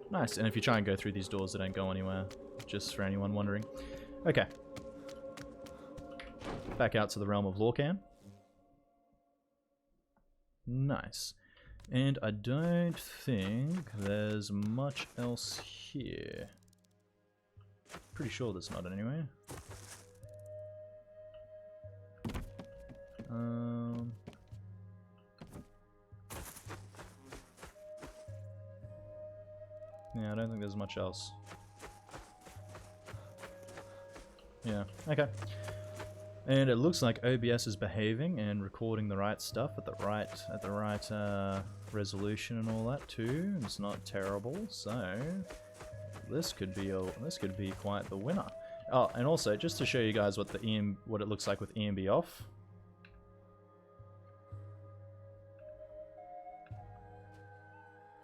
Nice, and if you try and go through these doors, they don't go anywhere, just for anyone wondering. Okay. Back out to the Realm of Lorcan. Nice. And I don't think there's much else here. Pretty sure there's not anyway. Yeah, I don't think there's much else. Yeah, okay. And it looks like OBS is behaving and recording the right stuff at the right resolution and all that too. It's not terrible, so this could be quite the winner. Oh, and also just to show you guys what it looks like with EMB off.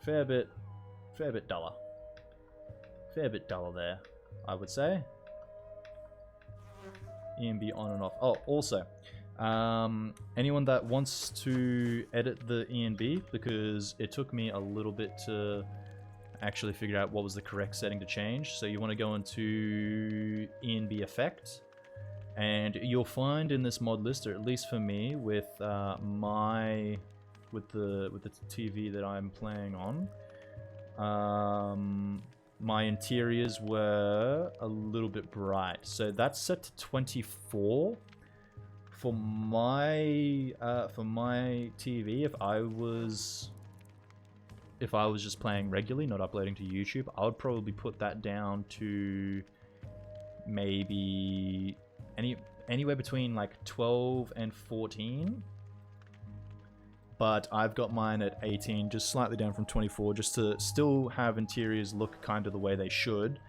Fair bit duller. Fair bit duller there, I would say. EMB on and off. Oh, also, anyone that wants to edit the ENB, because it took me a little bit to actually figure out what was the correct setting to change. So you want to go into ENB effect, and you'll find in this mod list, or at least for me, with my with the TV that I'm playing on. My interiors were a little bit bright, so that's set to 24 for my TV. If I was just playing regularly, not uploading to YouTube, I would probably put that down to maybe anywhere between like 12 and 14. But I've got mine at 18, just slightly down from 24, just to still have interiors look kind of the way they should.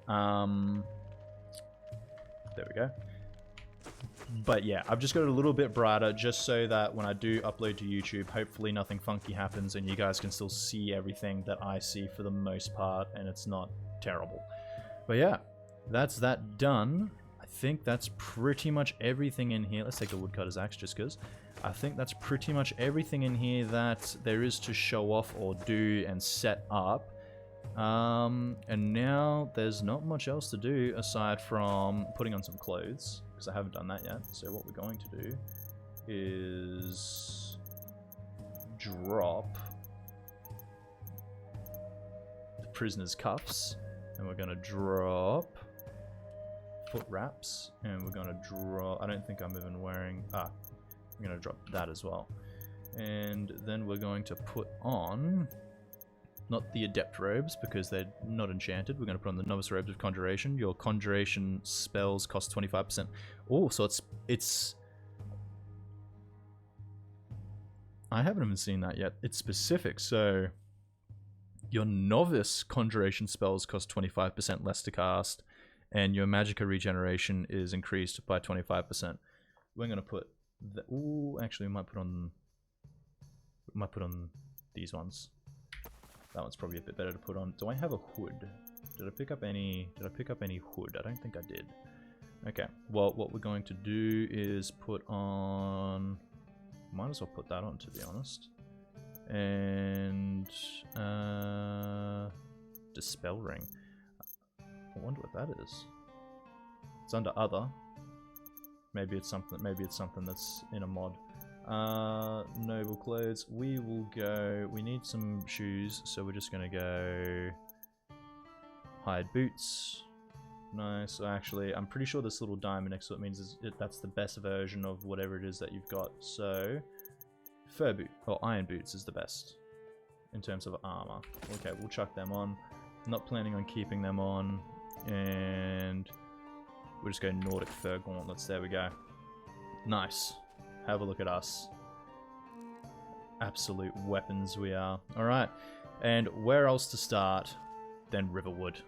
There we go. But yeah, I've just got it a little bit brighter, just so that when I do upload to YouTube, hopefully nothing funky happens and you guys can still see everything that I see for the most part, and it's not terrible. But yeah, that's that done. I think that's pretty much everything in here. Let's take the woodcutter's axe just because. I think that's pretty much everything in here that there is to show off or do and set up. And now there's not much else to do aside from putting on some clothes, because I haven't done that yet. So what we're going to do is drop the prisoner's cuffs, and we're going to drop foot wraps, and we're going to drop, I don't think I'm even wearing, I'm going to drop that as well. And then we're going to put on, not the adept robes because they're not enchanted, we're going to put on the novice robes of conjuration. Your conjuration spells cost 25%. Oh, so it's I haven't even seen that yet. It's specific, so your novice conjuration spells cost 25% less to cast, and your magicka regeneration is increased by 25%. We're going to put the, ooh, actually we might put on these ones. That one's probably a bit better to put on. Do I have a hood? Did I pick up any hood? I don't think I did. Okay, well, what we're going to do is put on, might as well put that on, to be honest. And dispel ring. I wonder what that is. It's under other. Maybe it's something that's in a mod. Noble clothes. We will go. We need some shoes, so we're just gonna go hide boots. Nice. So actually, I'm pretty sure this little diamond next to it means that's the best version of whatever it is that you've got. So fur boot or iron boots is the best in terms of armor. Okay, we'll chuck them on. Not planning on keeping them on, and we'll just go Nordic fur gauntlets. There we go. Nice. Have a look at us. Absolute weapons we are. Alright. And where else to start than Riverwood?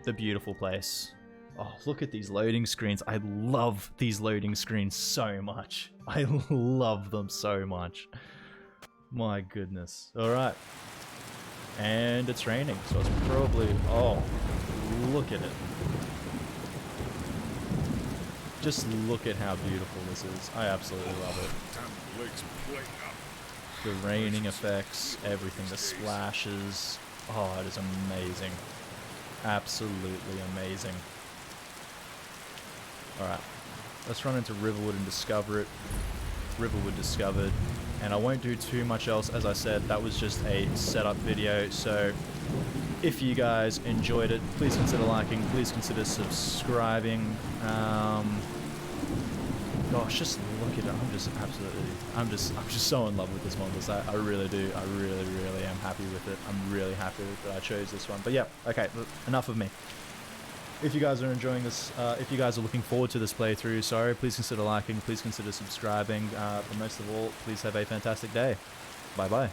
The beautiful place. Oh, look at these loading screens. I love these loading screens so much. I love them so much. My goodness. Alright. And it's raining, so it's probably... Oh, look at it. Just look at how beautiful this is. I absolutely love it. The raining effects, everything, the splashes. Oh, it is amazing. Absolutely amazing. Alright, let's run into Riverwood and discover it. Riverwood discovered. And I won't do too much else. As I said, that was just a setup video. So if you guys enjoyed it, please consider liking, please consider subscribing. Gosh, just look at it. I'm just so in love with this Modlist. I really do. I really am happy with it. I'm really happy that I chose this one. But yeah, okay, enough of me. If you guys are enjoying this, if you guys are looking forward to this playthrough, sorry, please consider liking, please consider subscribing. But most of all, please have a fantastic day. Bye bye.